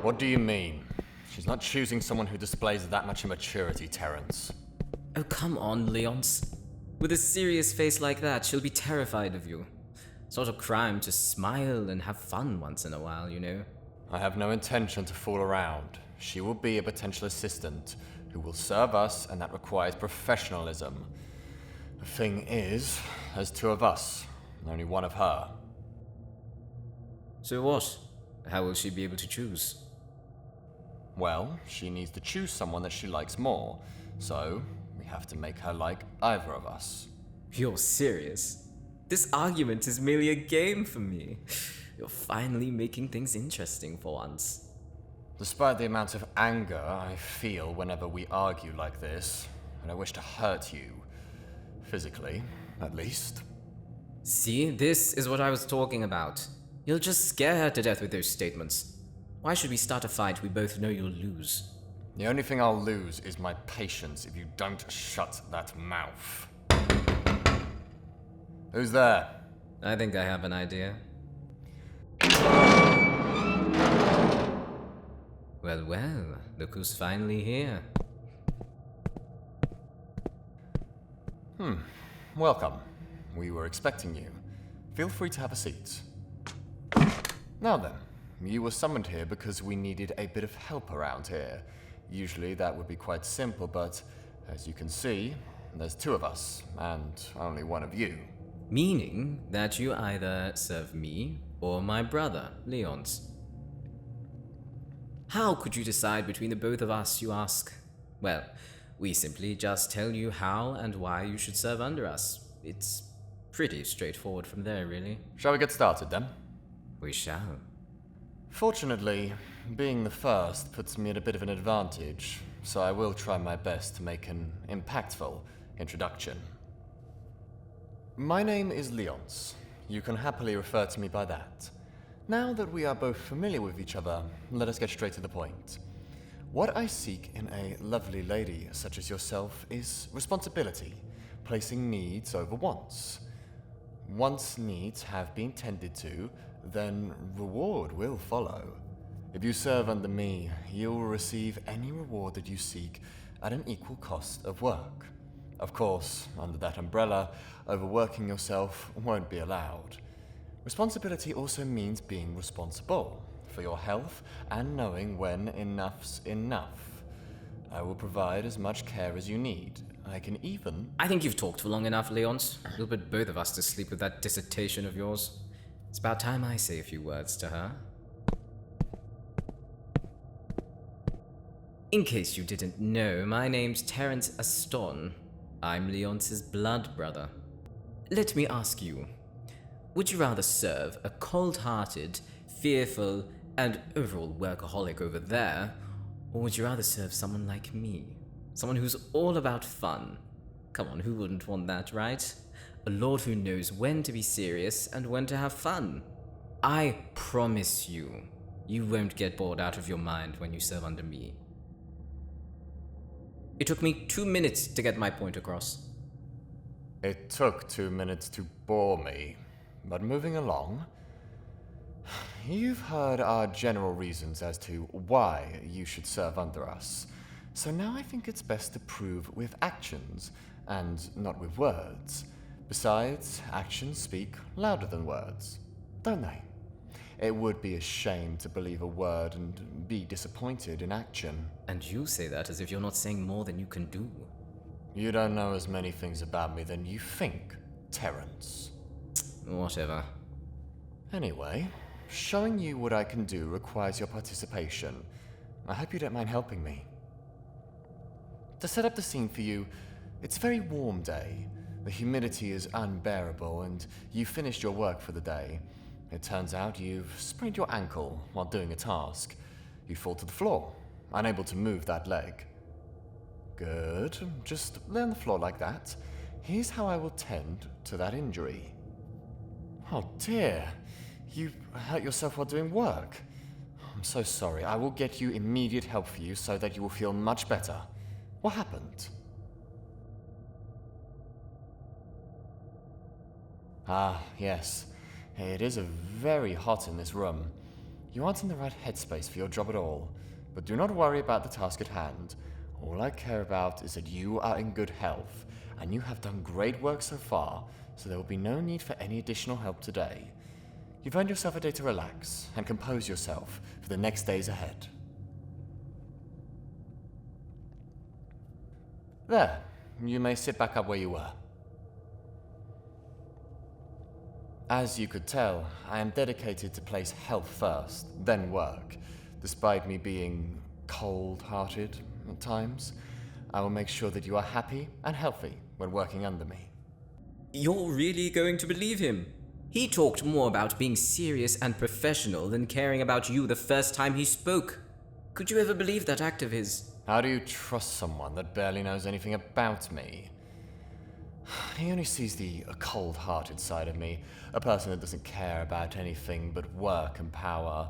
What do you mean? She's not choosing someone who displays that much immaturity, Terrance. Oh, come on, Leonce. With a serious face like that, she'll be terrified of you. Sort of crime to smile and have fun once in a while, you know. I have no intention to fool around. She will be a potential assistant who will serve us, and that requires professionalism. The thing is, there's two of us, and only one of her. So what? How will she be able to choose? Well, she needs to choose someone that she likes more, so we have to make her like either of us. You're serious? This argument is merely a game for me. You're finally making things interesting for once. Despite the amount of anger I feel whenever we argue like this, and I wish to hurt you. Physically, at least. See, this is what I was talking about. You'll just scare her to death with those statements. Why should we start a fight we both know you'll lose? The only thing I'll lose is my patience if you don't shut that mouth. Who's there? I think I have an idea. Well, look who's finally here. Welcome. We were expecting you. Feel free to have a seat. Now then, you were summoned here because we needed a bit of help around here. Usually that would be quite simple, but as you can see, there's two of us, and only one of you. Meaning that you either serve me or my brother, Leonce. How could you decide between the both of us, you ask? Well, we simply just tell you how and why you should serve under us. It's pretty straightforward from there, really. Shall we get started then? We shall. Fortunately, being the first puts me at a bit of an advantage, so I will try my best to make an impactful introduction. My name is Leonce. You can happily refer to me by that. Now that we are both familiar with each other, let us get straight to the point. What I seek in a lovely lady such as yourself is responsibility, placing needs over wants. Once needs have been tended to, then reward will follow. If you serve under me, you will receive any reward that you seek at an equal cost of work. Of course, under that umbrella, overworking yourself won't be allowed. Responsibility also means being responsible for your health and knowing when enough's enough. I will provide as much care as you need. I can even... I think you've talked for long enough, Leonce. You'll put both of us to sleep with that dissertation of yours. It's about time I say a few words to her. In case you didn't know, my name's Terrance Astonne. I'm Leonce's blood brother. Let me ask you, would you rather serve a cold-hearted, fearful, and overall workaholic over there, or would you rather serve someone like me? Someone who's all about fun. Come on, who wouldn't want that, right? A lord who knows when to be serious and when to have fun. I promise you, you won't get bored out of your mind when you serve under me. It took me 2 minutes to get my point across. It took 2 minutes to bore me, but moving along... You've heard our general reasons as to why you should serve under us. So now I think it's best to prove with actions, and not with words. Besides, actions speak louder than words, don't they? It would be a shame to believe a word and be disappointed in action. And you say that as if you're not saying more than you can do. You don't know as many things about me than you think, Terrance. Whatever. Anyway, showing you what I can do requires your participation. I hope you don't mind helping me. To set up the scene for you, it's a very warm day. The humidity is unbearable, and you finished your work for the day. It turns out you've sprained your ankle while doing a task. You fall to the floor, unable to move that leg. Good. Just lay on the floor like that. Here's how I will tend to that injury. Oh dear. You hurt yourself while doing work. I'm so sorry. I will get you immediate help for you so that you will feel much better. What happened? Ah, yes. It is very hot in this room. You aren't in the right headspace for your job at all, but do not worry about the task at hand. All I care about is that you are in good health, and you have done great work so far, so there will be no need for any additional help today. You've earned yourself a day to relax and compose yourself for the next days ahead. There, you may sit back up where you were. As you could tell, I am dedicated to place health first, then work. Despite me being cold-hearted at times, I will make sure that you are happy and healthy when working under me. You're really going to believe him? He talked more about being serious and professional than caring about you the first time he spoke. Could you ever believe that act of his? How do you trust someone that barely knows anything about me? He only sees the cold-hearted side of me, a person that doesn't care about anything but work and power.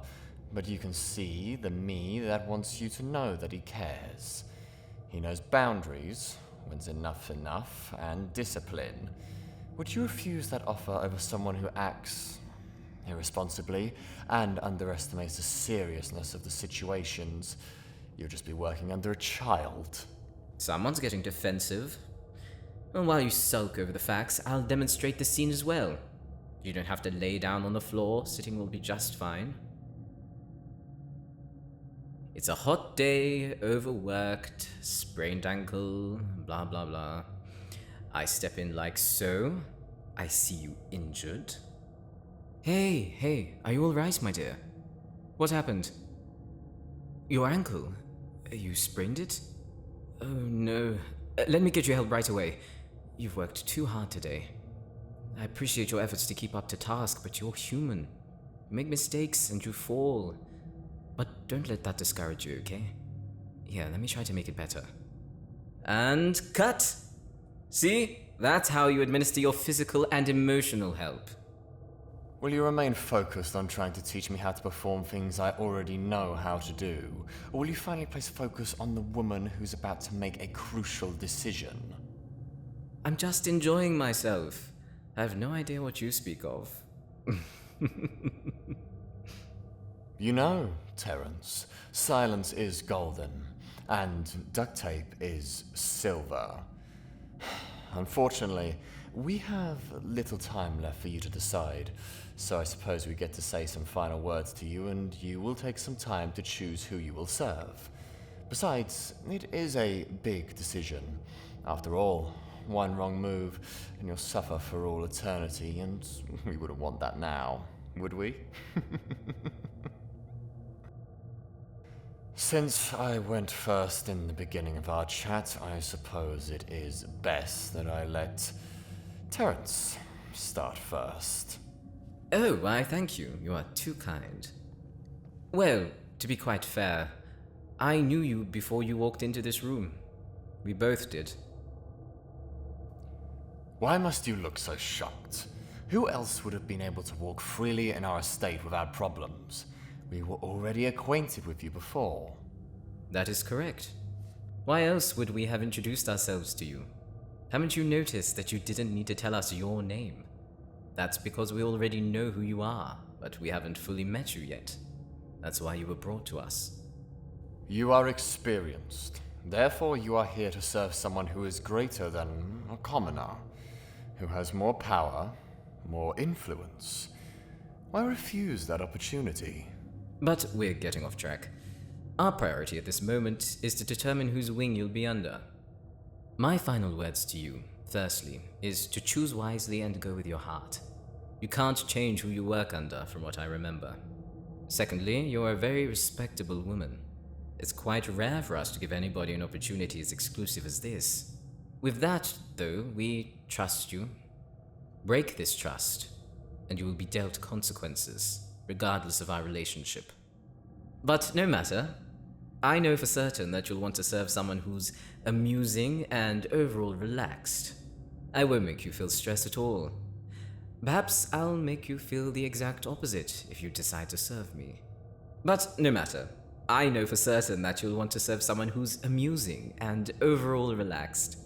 But you can see the me that wants you to know that he cares. He knows boundaries, when's enough, and discipline. Would you refuse that offer over someone who acts irresponsibly and underestimates the seriousness of the situations? You'll just be working under a child. Someone's getting defensive. And while you sulk over the facts, I'll demonstrate the scene as well. You don't have to lay down on the floor, sitting will be just fine. It's a hot day, overworked, sprained ankle, blah blah blah. I step in like so. I see you injured. Hey, are you alright, my dear? What happened? Your ankle? You sprained it? Oh no. Let me get you help right away. You've worked too hard today. I appreciate your efforts to keep up to task, but you're human. You make mistakes and you fall. But don't let that discourage you, okay? Here, let me try to make it better. And cut! See? That's how you administer your physical and emotional help. Will you remain focused on trying to teach me how to perform things I already know how to do? Or will you finally place focus on the woman who's about to make a crucial decision? I'm just enjoying myself. I have no idea what you speak of. You know, Terrance, silence is golden, and duct tape is silver. Unfortunately, we have little time left for you to decide, so I suppose we get to say some final words to you, and you will take some time to choose who you will serve. Besides, it is a big decision. After all, one wrong move, and you'll suffer for all eternity, and we wouldn't want that now, would we? Since I went first in the beginning of our chat, I suppose it is best that I let Terrance start first. Oh, why thank you. You are too kind. Well, to be quite fair, I knew you before you walked into this room. We both did. Why must you look so shocked? Who else would have been able to walk freely in our estate without problems? We were already acquainted with you before. That is correct. Why else would we have introduced ourselves to you? Haven't you noticed that you didn't need to tell us your name? That's because we already know who you are, but we haven't fully met you yet. That's why you were brought to us. You are experienced. Therefore, you are here to serve someone who is greater than a commoner, who has more power, more influence. Why refuse that opportunity? But we're getting off track. Our priority at this moment is to determine whose wing you'll be under. My final words to you, firstly, is to choose wisely and go with your heart. You can't change who you work under, from what I remember. Secondly, you're a very respectable woman. It's quite rare for us to give anybody an opportunity as exclusive as this. With that, though, we trust you. Break this trust, and you will be dealt consequences, regardless of our relationship. But no matter, I know for certain that you'll want to serve someone who's amusing and overall relaxed. I won't make you feel stressed at all. Perhaps I'll make you feel the exact opposite if you decide to serve me. But no matter, I know for certain that you'll want to serve someone who's amusing and overall relaxed.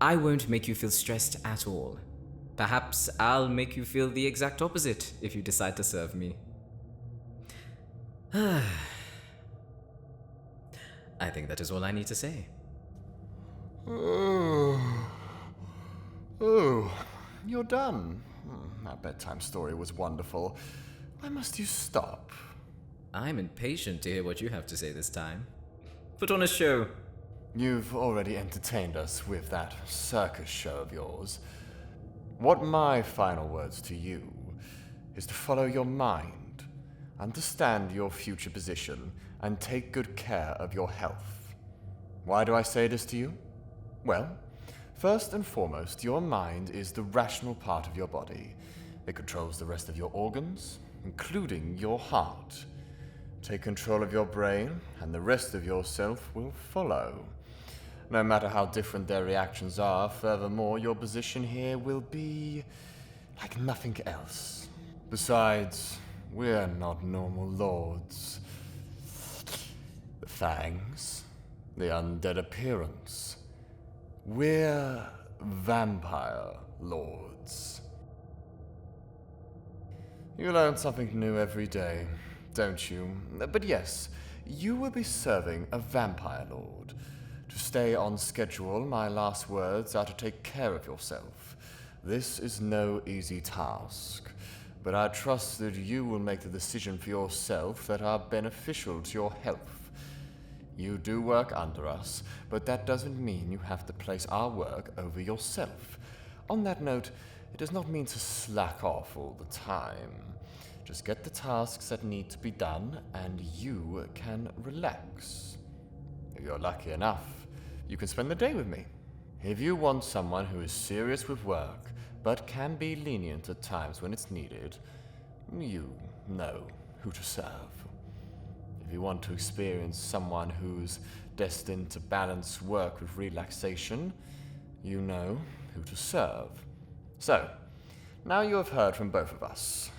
I won't make you feel stressed at all. Perhaps I'll make you feel the exact opposite if you decide to serve me. I think that is all I need to say. Oh, you're done. That bedtime story was wonderful. Why must you stop? I'm impatient to hear what you have to say this time. Put on a show. You've already entertained us with that circus show of yours. What my final words to you is to follow your mind, understand your future position, and take good care of your health. Why do I say this to you? Well, first and foremost, your mind is the rational part of your body. It controls the rest of your organs, including your heart. Take control of your brain, and the rest of yourself will follow. No matter how different their reactions are, furthermore, your position here will be like nothing else. Besides, we're not normal lords. The fangs, the undead appearance. We're vampire lords. You learn something new every day, don't you? But yes, you will be serving a vampire lord. To stay on schedule, my last words are to take care of yourself. This is no easy task, but I trust that you will make the decision for yourself that are beneficial to your health. You do work under us, but that doesn't mean you have to place our work over yourself. On that note, it does not mean to slack off all the time. Just get the tasks that need to be done, and you can relax. If you're lucky enough, you can spend the day with me. If you want someone who is serious with work, but can be lenient at times when it's needed, you know who to serve. If you want to experience someone who's destined to balance work with relaxation, you know who to serve. So, now you have heard from both of us.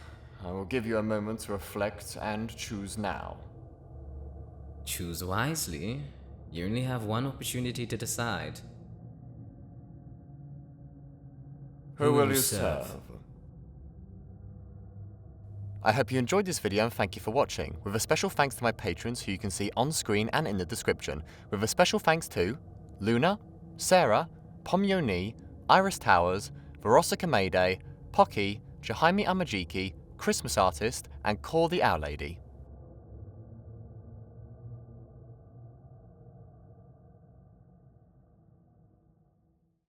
I will give you a moment to reflect and choose now. Choose wisely. You only have one opportunity to decide. Who will you serve? I hope you enjoyed this video and thank you for watching, with a special thanks to my patrons who you can see on screen and in the description, with a special thanks to Luna, Sarah, Pomyoni, Iris Towers, Veronica Mayday, Pocky, Jaime Amajiki, Christmas Artist, and Call the Owl Lady.